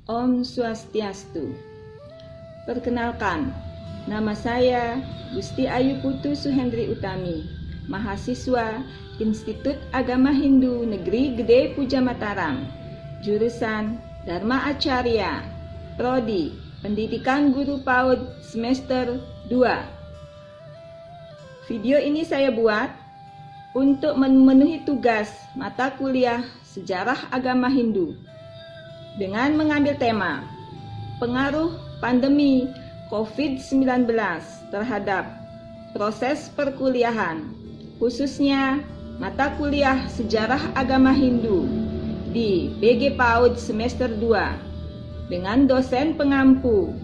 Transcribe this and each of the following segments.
Om Swastiastu. Perkenalkan, nama saya Gusti Ayu Putu Suhendri Utami, mahasiswa Institut Agama Hindu Negeri Gede Puja Mataram, jurusan Dharma Acarya, Prodi Pendidikan Guru PAUD semester 2. Video ini saya buat untuk memenuhi tugas mata kuliah Sejarah Agama Hindu dengan mengambil tema pengaruh pandemi COVID-19 terhadap proses perkuliahan, khususnya mata kuliah Sejarah Agama Hindu di BG PAUD semester 2 dengan dosen pengampu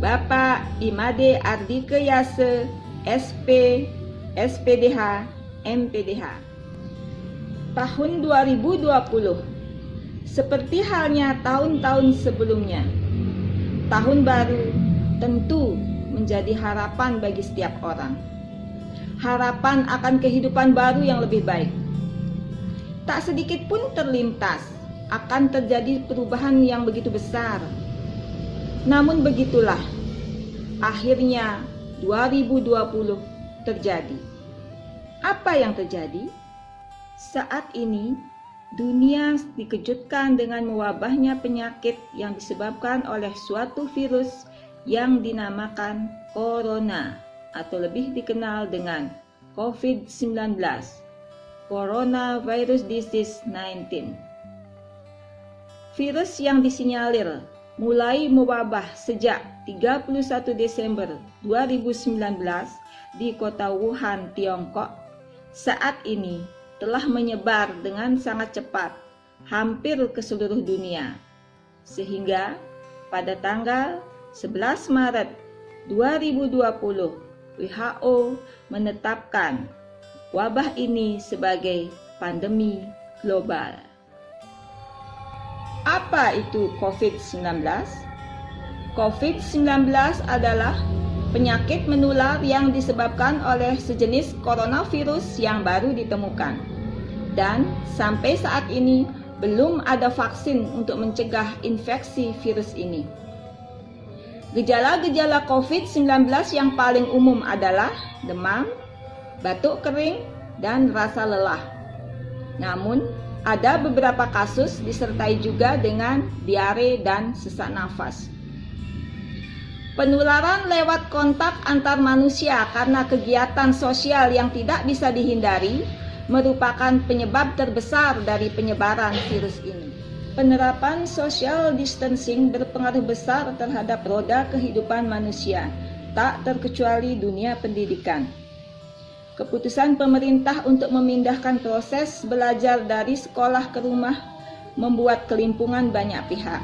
Bapak Imade Ardike Yase, SP, SPDH, MPDH. Tahun 2020 seperti halnya tahun-tahun sebelumnya, tahun baru tentu menjadi harapan bagi setiap orang. Harapan akan kehidupan baru yang lebih baik. Tak sedikit pun terlintas akan terjadi perubahan yang begitu besar. Namun begitulah, akhirnya 2020 terjadi. Apa yang terjadi? Saat ini dunia dikejutkan dengan mewabahnya penyakit yang disebabkan oleh suatu virus yang dinamakan corona atau lebih dikenal dengan COVID-19, Coronavirus Disease 19. Virus yang disinyalir mulai mewabah sejak 31 Desember 2019 di kota Wuhan, Tiongkok, saat ini telah menyebar dengan sangat cepat hampir ke seluruh dunia, sehingga pada tanggal 11 Maret 2020 WHO menetapkan wabah ini sebagai pandemi global. Apa itu COVID-19? COVID-19 adalah penyakit menular yang disebabkan oleh sejenis coronavirus yang baru ditemukan. Dan sampai saat ini belum ada vaksin untuk mencegah infeksi virus ini. Gejala-gejala COVID-19 yang paling umum adalah demam, batuk kering, dan rasa lelah. Namun, ada beberapa kasus disertai juga dengan diare dan sesak nafas. Penularan lewat kontak antar manusia karena kegiatan sosial yang tidak bisa dihindari merupakan penyebab terbesar dari penyebaran virus ini. Penerapan social distancing berpengaruh besar terhadap roda kehidupan manusia, tak terkecuali dunia pendidikan. Keputusan pemerintah untuk memindahkan proses belajar dari sekolah ke rumah membuat kelimpungan banyak pihak.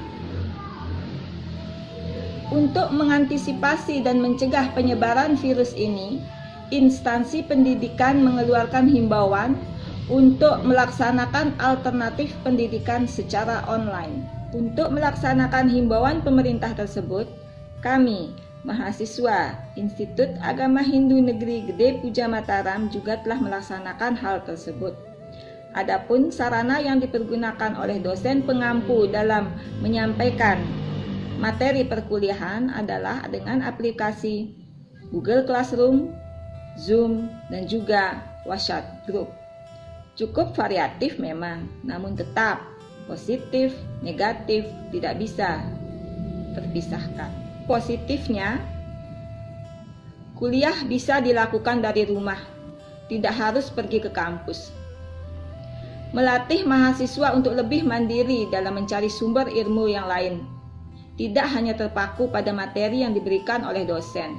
Untuk mengantisipasi dan mencegah penyebaran virus ini, instansi pendidikan mengeluarkan himbauan untuk melaksanakan alternatif pendidikan secara online. Untuk melaksanakan himbauan pemerintah tersebut, kami, mahasiswa Institut Agama Hindu Negeri Gede Puja Mataram juga telah melaksanakan hal tersebut. Adapun sarana yang dipergunakan oleh dosen pengampu dalam menyampaikan materi perkuliahan adalah dengan aplikasi Google Classroom, Zoom, dan juga WhatsApp Group. Cukup variatif memang, namun tetap positif, negatif tidak bisa terpisahkan. Positifnya, kuliah bisa dilakukan dari rumah, tidak harus pergi ke kampus. Melatih mahasiswa untuk lebih mandiri dalam mencari sumber ilmu yang lain, tidak hanya terpaku pada materi yang diberikan oleh dosen.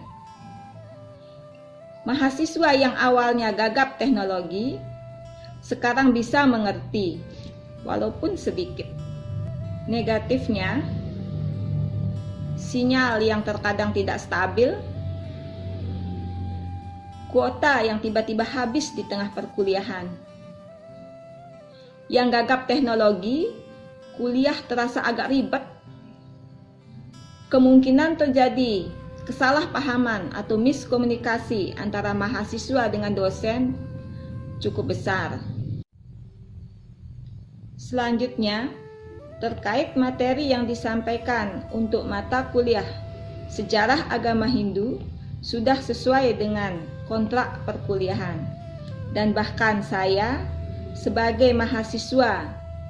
Mahasiswa yang awalnya gagap teknologi, sekarang bisa mengerti, walaupun sedikit. Negatifnya, sinyal yang terkadang tidak stabil, kuota yang tiba-tiba habis di tengah perkuliahan. Yang gagap teknologi, kuliah terasa agak ribet. Kemungkinan terjadi kesalahpahaman atau miskomunikasi antara mahasiswa dengan dosen cukup besar. Selanjutnya, terkait materi yang disampaikan untuk mata kuliah Sejarah Agama Hindu sudah sesuai dengan kontrak perkuliahan. Dan bahkan saya sebagai mahasiswa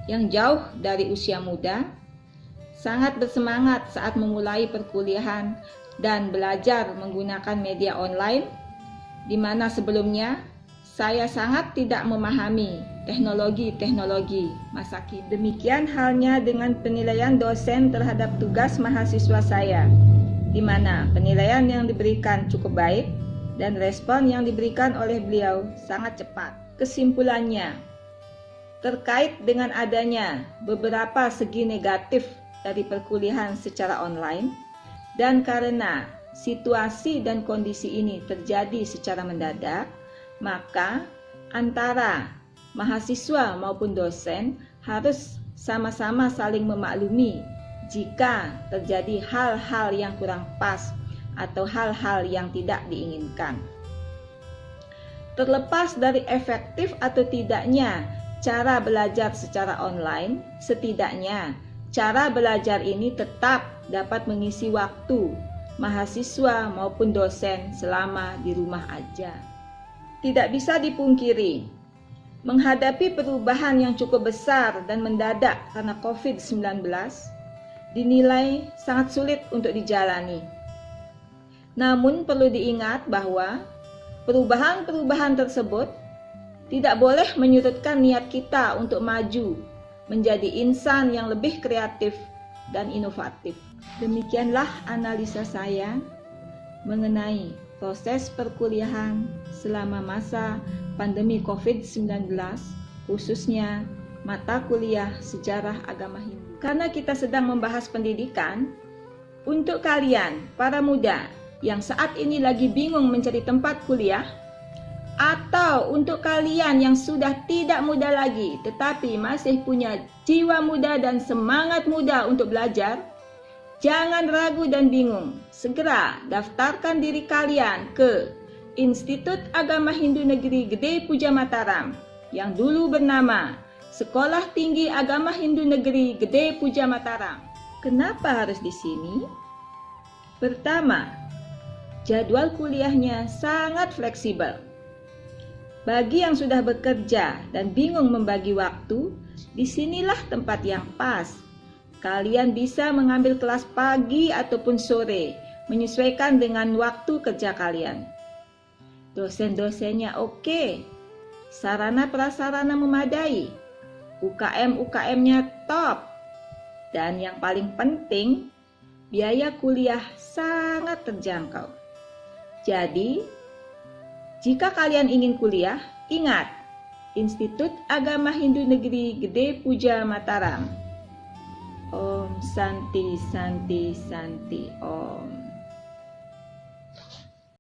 yang jauh dari usia muda sangat bersemangat saat memulai perkuliahan dan belajar menggunakan media online, di mana sebelumnya saya sangat tidak memahami teknologi masa kini. Demikian halnya dengan penilaian dosen terhadap tugas mahasiswa saya, di mana penilaian yang diberikan cukup baik dan respon yang diberikan oleh beliau sangat cepat. Kesimpulannya, terkait dengan adanya beberapa segi negatif dari perkuliahan secara online, dan karena situasi dan kondisi ini terjadi secara mendadak, maka antara mahasiswa maupun dosen harus sama-sama saling memaklumi jika terjadi hal-hal yang kurang pas atau hal-hal yang tidak diinginkan. Terlepas dari efektif atau tidaknya cara belajar secara online, setidaknya cara belajar ini tetap dapat mengisi waktu mahasiswa maupun dosen selama di rumah aja. Tidak bisa dipungkiri, menghadapi perubahan yang cukup besar dan mendadak karena COVID-19 dinilai sangat sulit untuk dijalani. Namun perlu diingat bahwa perubahan-perubahan tersebut tidak boleh menyurutkan niat kita untuk maju menjadi insan yang lebih kreatif dan inovatif. Demikianlah analisa saya mengenai proses perkuliahan selama masa pandemi COVID-19, khususnya mata kuliah Sejarah Agama Hindu. Karena kita sedang membahas pendidikan, untuk kalian, para muda yang saat ini lagi bingung mencari tempat kuliah, atau untuk kalian yang sudah tidak muda lagi tetapi masih punya jiwa muda dan semangat muda untuk belajar, jangan ragu dan bingung. Segera daftarkan diri kalian ke Institut Agama Hindu Negeri Gede Puja Mataram yang dulu bernama Sekolah Tinggi Agama Hindu Negeri Gede Puja Mataram. Kenapa harus di sini? Pertama, jadwal kuliahnya sangat fleksibel. Bagi yang sudah bekerja dan bingung membagi waktu, disinilah tempat yang pas. Kalian bisa mengambil kelas pagi ataupun sore, menyesuaikan dengan waktu kerja kalian. Dosen-dosennya oke, sarana prasarana memadai, UKM-UKM-nya top, dan yang paling penting, biaya kuliah sangat terjangkau. Jadi, jika kalian ingin kuliah, ingat, Institut Agama Hindu Negeri Gede Puja Mataram. Om Santi Santi Santi Om.